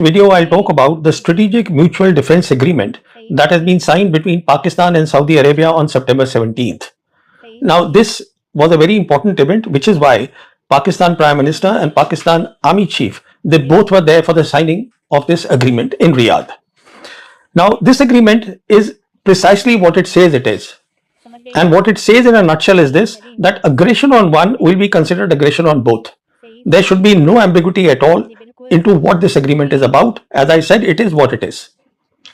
Video, I'll talk about the Strategic Mutual Defense Agreement that has been signed between Pakistan and Saudi Arabia on September 17th. Now, this was a very important event, which is why Pakistan Prime Minister and Pakistan Army Chief, they both were there for the signing of this agreement in Riyadh. Now, this agreement is precisely what it says it is. And what it says in a nutshell is this, that aggression on one will be considered aggression on both. There should be no ambiguity at all into what this agreement is about. As I said, it is what it is.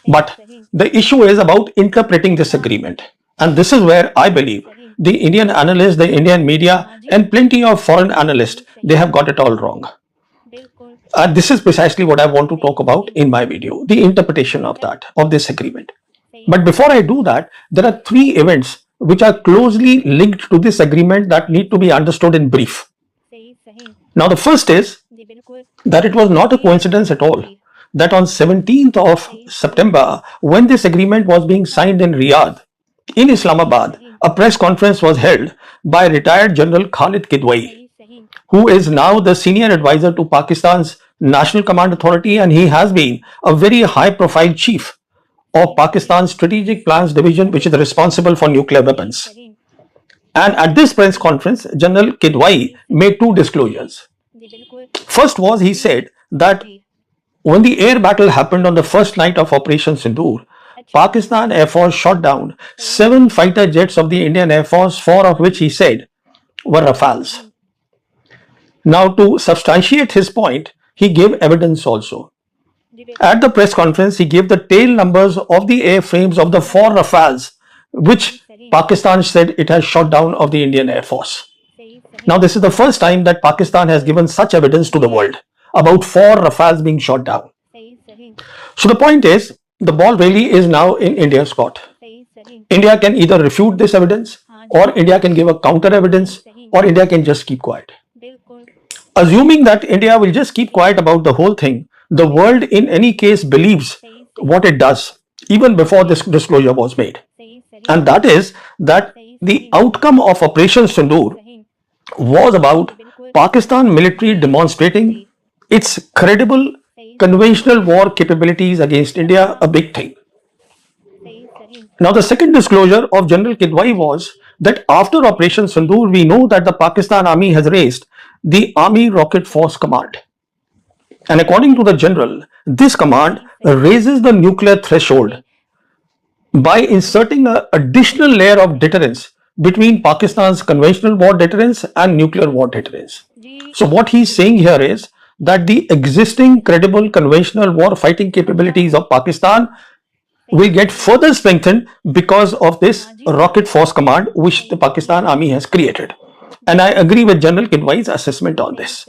But the issue is about interpreting this agreement. And this is where I believe the Indian analysts, the Indian media, and plenty of foreign analysts, they have got it all wrong. This is precisely what I want to talk about in my video, the interpretation of this agreement. But before I do that, there are three events which are closely linked to this agreement that need to be understood in brief. Now, the first is that it was not a coincidence at all that on 17th of September, when this agreement was being signed in Riyadh, in Islamabad, a press conference was held by retired General Khalid Kidwai, who is now the senior advisor to Pakistan's National Command Authority, and he has been a very high-profile chief of Pakistan's Strategic Plans Division, which is responsible for nuclear weapons. And at this press conference, General Kidwai made two disclosures. First was, he said that when the air battle happened on the first night of Operation Sindoor, Pakistan Air Force shot down 7 fighter jets of the Indian Air Force, 4 of which he said were Rafales. Now, to substantiate his point, he gave evidence also. At the press conference, he gave the tail numbers of the airframes of the 4 Rafales, which Pakistan said it has shot down of the Indian Air Force. Now, this is the first time that Pakistan has given such evidence to the world about 4 Rafales being shot down. So the point is, the ball really is now in India's court. India can either refute this evidence, or India can give a counter evidence, or India can just keep quiet. Assuming that India will just keep quiet about the whole thing, the world in any case believes what it does, even before this disclosure was made. And that is that the outcome of Operation Sindoor was about Pakistan military demonstrating its credible conventional war capabilities against India, a big thing. Now, the second disclosure of General Kidwai was that after Operation Sindoor, we know that the Pakistan Army has raised the Army Rocket Force Command. And according to the general, this command raises the nuclear threshold by inserting an additional layer of deterrence between Pakistan's conventional war deterrence and nuclear war deterrence. So what he's saying here is that the existing credible conventional war fighting capabilities of Pakistan will get further strengthened because of this Rocket Force Command which the Pakistan Army has created. And I agree with General Kidwai's assessment on this.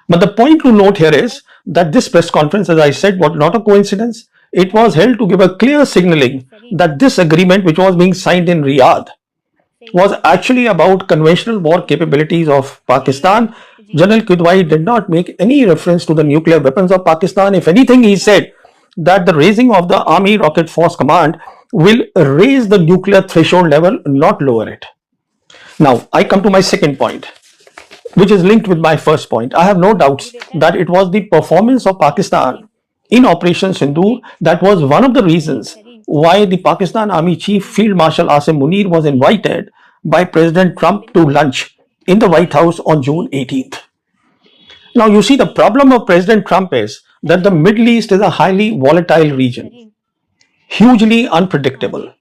But the point to note here is that this press conference, as I said, was not a coincidence. It was held to give a clear signaling that this agreement, which was being signed in Riyadh, was actually about conventional war capabilities of Pakistan. General Kidwai did not make any reference to the nuclear weapons of Pakistan. If anything, he said that the raising of the Army Rocket Force Command will raise the nuclear threshold level, not lower it. Now, I come to my second point, which is linked with my first point. I have no doubts that it was the performance of Pakistan in Operation Sindoor that was one of the reasons why the Pakistan Army Chief Field Marshal Asim Munir was invited by President Trump to lunch in the White House on June 18th. Now, you see, the problem of President Trump is that the Middle East is a highly volatile region, hugely unpredictable.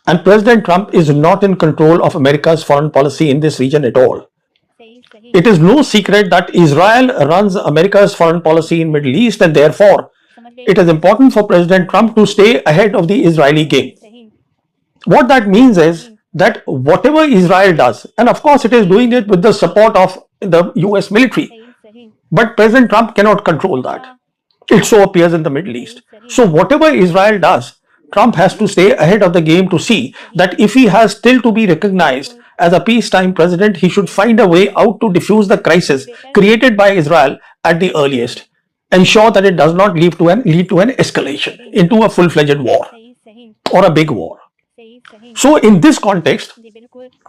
And President Trump is not in control of America's foreign policy in this region at all. It is no secret that Israel runs America's foreign policy in Middle East, and therefore it is important for President Trump to stay ahead of the Israeli game. What that means is that whatever Israel does, and of course it is doing it with the support of the US military, but President Trump cannot control that. It so appears in the Middle East. So whatever Israel does, Trump has to stay ahead of the game to see that if he has still to be recognized as a peacetime president, he should find a way out to defuse the crisis created by Israel at the earliest. Ensure that it does not lead to an escalation into a full-fledged war or a big war. So in this context,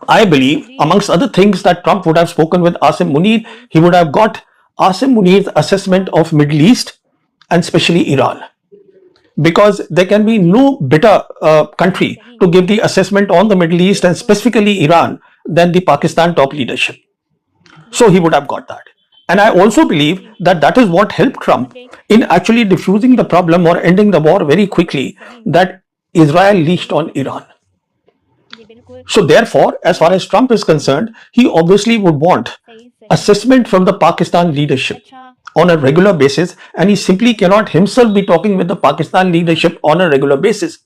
I believe, amongst other things, that Trump would have spoken with Asim Munir. He would have got Asim Munir's assessment of Middle East and especially Iran, because there can be no better country to give the assessment on the Middle East and specifically Iran than the Pakistan top leadership. So he would have got that. And I also believe that that is what helped Trump in actually diffusing the problem or ending the war very quickly, that Israel leashed on Iran. So therefore, as far as Trump is concerned, he obviously would want assessment from the Pakistan leadership on a regular basis, and he simply cannot himself be talking with the Pakistan leadership on a regular basis.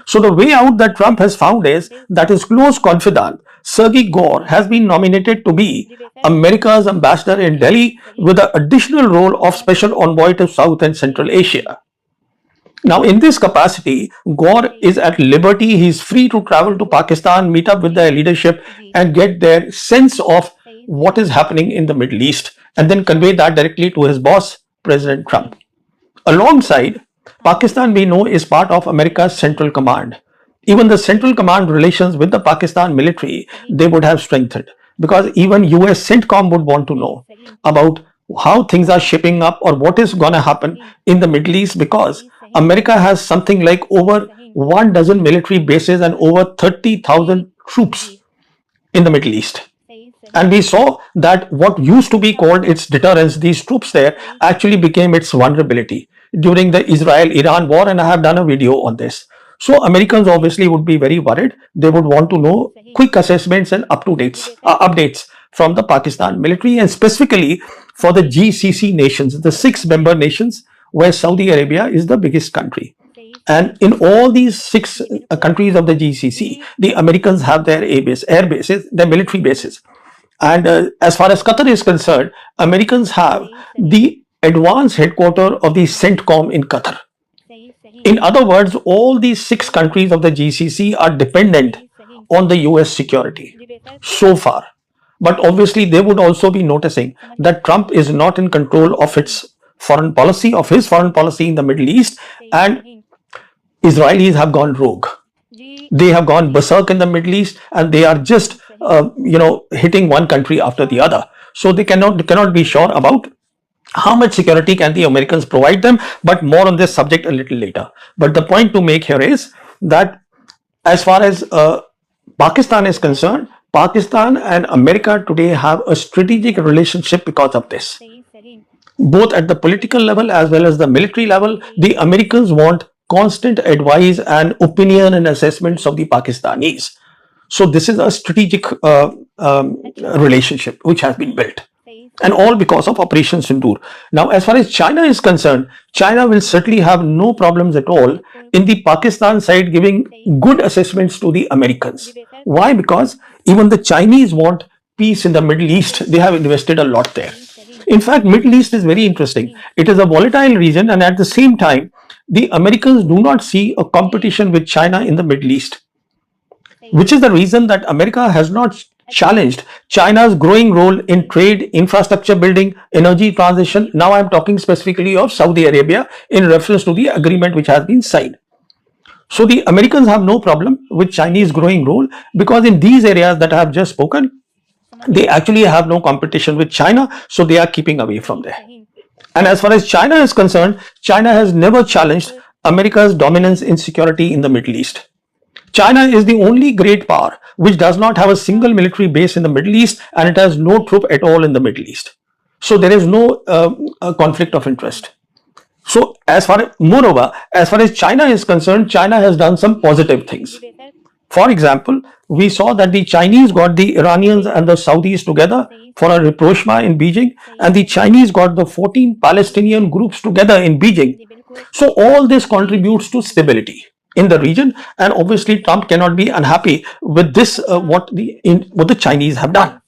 So the way out that Trump has found is that his close confidant, Sergey Gore, has been nominated to be America's ambassador in Delhi with the additional role of special envoy to South and Central Asia. Now, in this capacity, Gore is at liberty. He is free to travel to Pakistan, meet up with their leadership, and get their sense of what is happening in the Middle East, and then convey that directly to his boss, President Trump. Alongside, Pakistan, we know, is part of America's Central Command. Even the Central Command relations with the Pakistan military, they would have strengthened, because even US CENTCOM would want to know about how things are shaping up or what is going to happen in the Middle East, because America has something like over 12 military bases and over 30,000 troops in the Middle East. And we saw that what used to be called its deterrence, these troops there, actually became its vulnerability during the Israel-Iran war, and I have done a video on this. So Americans obviously would be very worried. They would want to know quick assessments and updates from the Pakistan military, and specifically for the GCC nations, the 6 member nations, where Saudi Arabia is the biggest country. And in all these 6 countries of the GCC, the Americans have their air bases, their military bases. And as far as Qatar is concerned, Americans have the advanced headquarters of the CENTCOM in Qatar. In other words, all these 6 countries of the GCC are dependent on the US security so far. But obviously, they would also be noticing that Trump is not in control of its foreign policy, of his foreign policy in the Middle East, and Israelis have gone rogue. They have gone berserk in the Middle East, and they are just hitting one country after the other. So they cannot be sure about how much security can the Americans provide them, but more on this subject a little later. But the point to make here is that as far as Pakistan is concerned, Pakistan and America today have a strategic relationship because of this. Both at the political level as well as the military level, the Americans want constant advice and opinion and assessments of the Pakistanis. So this is a strategic relationship which has been built, and all because of Operation Sindoor. Now, as far as China is concerned, China will certainly have no problems at all in the Pakistan side giving good assessments to the Americans. Why? Because even the Chinese want peace in the Middle East. They have invested a lot there. In fact, Middle East is very interesting. It is a volatile region, and at the same time, the Americans do not see a competition with China in the Middle East, which is the reason that America has not challenged China's growing role in trade, infrastructure building, energy transition. Now I am talking specifically of Saudi Arabia in reference to the agreement which has been signed. So the Americans have no problem with Chinese growing role, because in these areas that I have just spoken, they actually have no competition with China, so they are keeping away from there. And as far as China is concerned, China has never challenged America's dominance in security in the Middle East. China is the only great power which does not have a single military base in the Middle East, and it has no troop at all in the Middle East. So there is no conflict of interest. So moreover, as far as China is concerned, China has done some positive things. For example, we saw that the Chinese got the Iranians and the Saudis together for a rapprochement in Beijing, and the Chinese got the 14 Palestinian groups together in Beijing. So all this contributes to stability in the region, and obviously Trump cannot be unhappy with this, what the Chinese have done.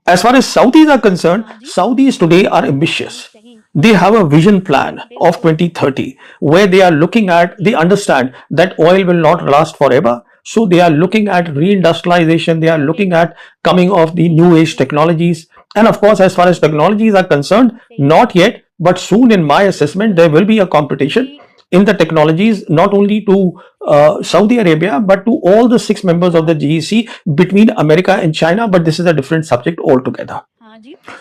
As far as Saudis are concerned, Saudis today are ambitious. They have a vision plan of 2030 where they understand that oil will not last forever. So they are looking at reindustrialization. They are looking at coming of the new age technologies. And of course, as far as technologies are concerned, not yet, but soon in my assessment, there will be a competition in the technologies, not only to Saudi Arabia, but to all the 6 members of the GCC between America and China. But this is a different subject altogether.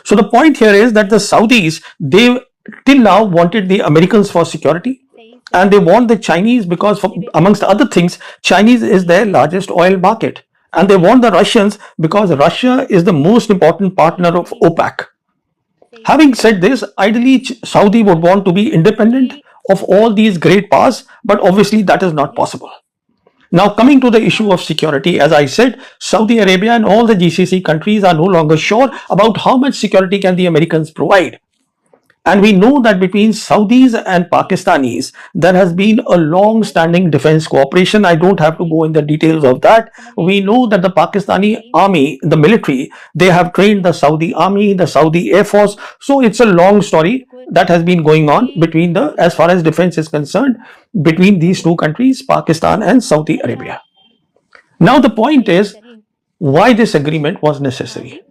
So the point here is that the Saudis, they till now wanted the Americans for security, and they want the Chinese because, amongst other things, Chinese is their largest oil market, and they want the Russians because Russia is the most important partner of OPEC. Having said this, ideally Saudi would want to be independent of all these great powers, but obviously that is not possible. Now, coming to the issue of security, as I said, Saudi Arabia and all the GCC countries are no longer sure about how much security can the Americans provide. And we know that between Saudis and Pakistanis, there has been a long-standing defense cooperation. I don't have to go in the details of that. We know that the Pakistani army, the military, they have trained the Saudi army, the Saudi Air Force. So it's a long story that has been going on between as far as defense is concerned, between these two countries, Pakistan and Saudi Arabia. Now the point is why this agreement was necessary.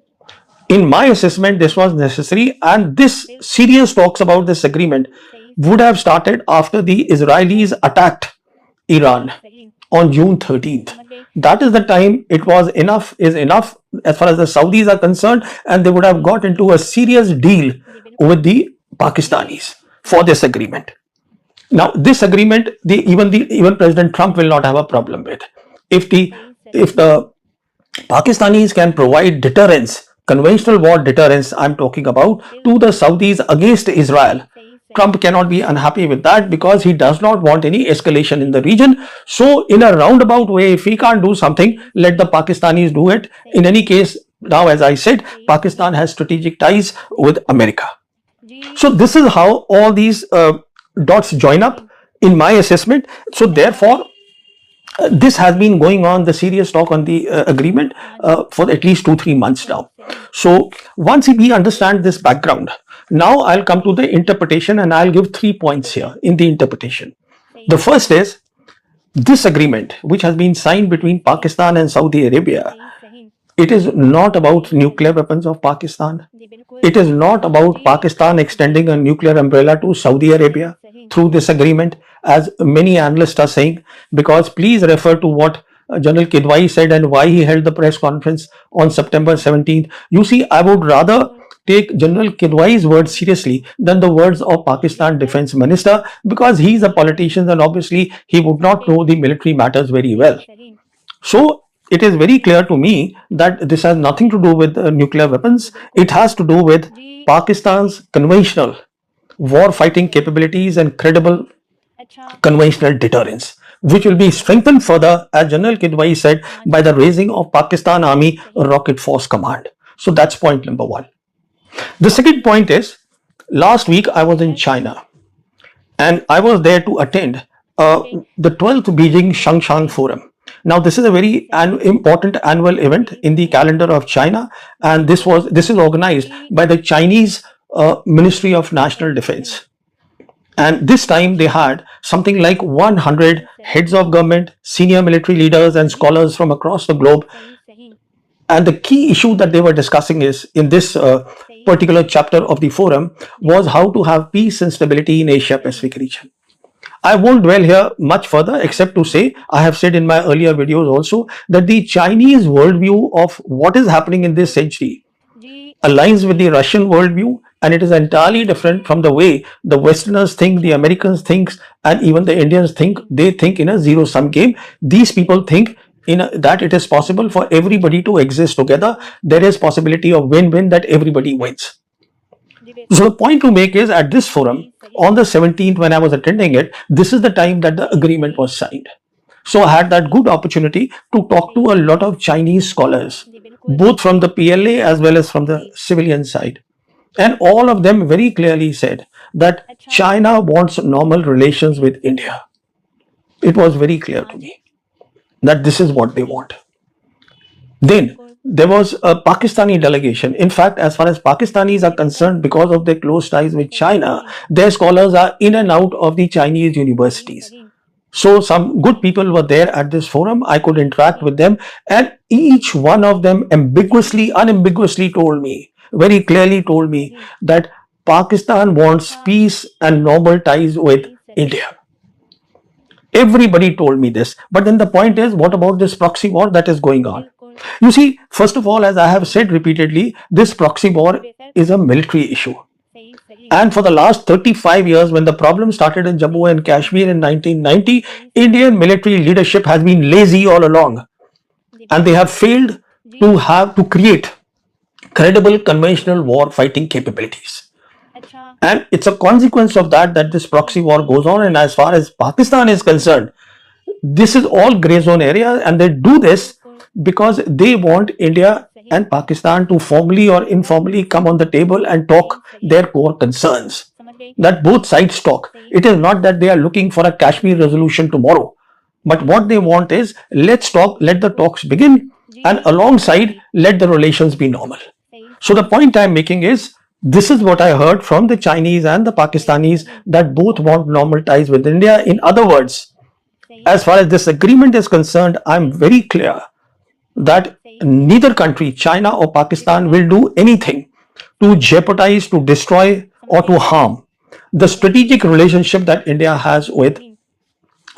In my assessment, this was necessary, and this serious talks about this agreement would have started after the Israelis attacked Iran on June 13th. That is the time it was enough is enough as far as the Saudis are concerned, and they would have got into a serious deal with the Pakistanis for this agreement. Now, this agreement, even President Trump will not have a problem with. If the Pakistanis can provide deterrence, conventional war deterrence I'm talking about, to the Saudis against Israel, Trump cannot be unhappy with that because he does not want any escalation in the region. So in a roundabout way, if he can't do something, let the Pakistanis do it. In any case, now as I said, Pakistan has strategic ties with America. So this is how all these dots join up in my assessment. So therefore, this has been going on, the serious talk on the agreement for at least 2-3 months now. So once we understand this background, now I'll come to the interpretation, and I'll give 3 points here in the interpretation. The first is this agreement, which has been signed between Pakistan and Saudi Arabia. It is not about nuclear weapons of Pakistan. It is not about Pakistan extending a nuclear umbrella to Saudi Arabia through this agreement, as many analysts are saying, because please refer to what General Kidwai said and why he held the press conference on September 17th. You see, I would rather take General Kidwai's words seriously than the words of Pakistan Defence Minister, because he is a politician and obviously he would not know the military matters very well. So it is very clear to me that this has nothing to do with nuclear weapons. It has to do with Pakistan's conventional war fighting capabilities and credible conventional deterrence, which will be strengthened further, as General Kidwai said, by the raising of Pakistan Army Rocket Force Command. So that's point number one. The second point is, last week I was in China and I was there to attend the 12th Beijing Shangshan Forum. Now, this is a very important annual event in the calendar of China, and this is organized by the Chinese Ministry of National Defense. And this time they had something like 100 heads of government, senior military leaders and scholars from across the globe. And the key issue that they were discussing is, in this particular chapter of the forum, was how to have peace and stability in Asia Pacific region. I won't dwell here much further, except to say, I have said in my earlier videos also, that the Chinese worldview of what is happening in this century aligns with the Russian worldview, and it is entirely different from the way the Westerners think, the Americans think, and even the Indians think. They think in a zero-sum game. These people think that it is possible for everybody to exist together. There is possibility of win-win, that everybody wins. So the point to make is, at this forum, on the 17th when I was attending it, this is the time that the agreement was signed. So I had that good opportunity to talk to a lot of Chinese scholars, both from the PLA as well as from the civilian side. And all of them very clearly said that China wants normal relations with India. It was very clear to me that this is what they want. Then there was a Pakistani delegation. In fact, as far as Pakistanis are concerned, because of their close ties with China, their scholars are in and out of the Chinese universities. So some good people were there at this forum. I could interact with them, and each one of them unambiguously told me, very clearly told me, that Pakistan wants peace and normal ties with India. Everybody told me this. But then the point is, what about this proxy war that is going on? You see, first of all, as I have said repeatedly, this proxy war is a military issue. And for the last 35 years, when the problem started in Jammu and Kashmir in 1990, Indian military leadership has been lazy all along, and they have failed to create credible conventional war fighting capabilities. And it's a consequence of that this proxy war goes on. And as far as Pakistan is concerned, this is all gray zone area, and they do this because they want India and Pakistan to formally or informally come on the table and talk their core concerns that both sides talk. It is not that they are looking for a Kashmir resolution tomorrow, but what they want is, let's talk, let the talks begin, and alongside let the relations be normal. So the point I'm making is, this is what I heard from the Chinese and the Pakistanis, that both want normal ties with India. In other words, as far as this agreement is concerned, I'm very clear that neither country, China or Pakistan, will do anything to jeopardize, to destroy, or to harm the strategic relationship that India has with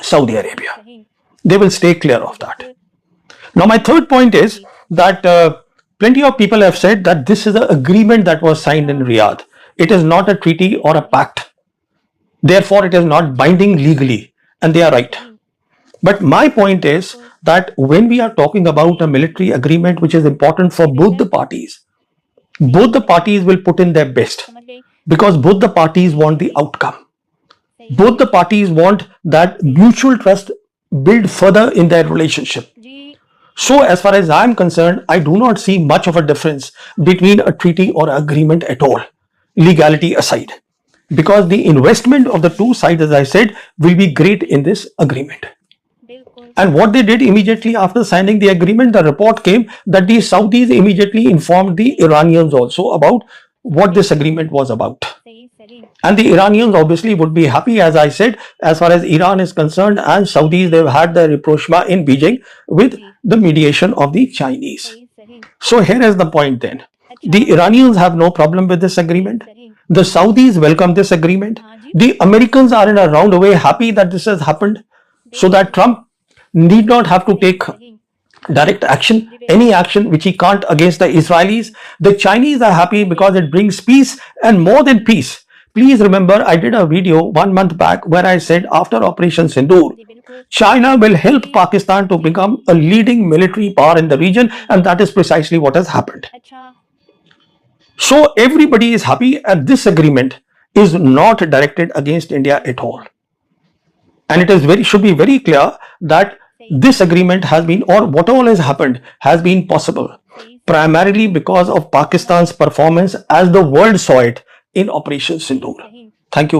Saudi Arabia. They will stay clear of that. Now, my third point is that plenty of people have said that this is an agreement that was signed in Riyadh. It is not a treaty or a pact. Therefore, it is not binding legally, and they are right. But my point is that when we are talking about a military agreement which is important for both the parties will put in their best, because both the parties want the outcome. Both the parties want that mutual trust build further in their relationship. So as far as I'm concerned, I do not see much of a difference between a treaty or agreement at all, legality aside, because the investment of the two sides, as I said, will be great in this agreement. And what they did immediately after signing the agreement, the report came that the Saudis immediately informed the Iranians also about what this agreement was about. And the Iranians obviously would be happy, as I said, as far as Iran is concerned, and Saudis, they've had their rapprochement in Beijing with the mediation of the Chinese. So here is the point then. The Iranians have no problem with this agreement. The Saudis welcome this agreement. The Americans are in a roundabout happy that this has happened, so that Trump need not have to take direct action, any action which he can't against the Israelis. The Chinese are happy because it brings peace, and more than peace. Please remember, I did a video 1 month back where I said after Operation Sindoor, China will help Pakistan to become a leading military power in the region, and that is precisely what has happened. So everybody is happy, and this agreement is not directed against India at all. And it is should be very clear that this agreement has been, or what all has happened, has been possible primarily because of Pakistan's performance as the world saw it in Operation Sindoor. Thank you.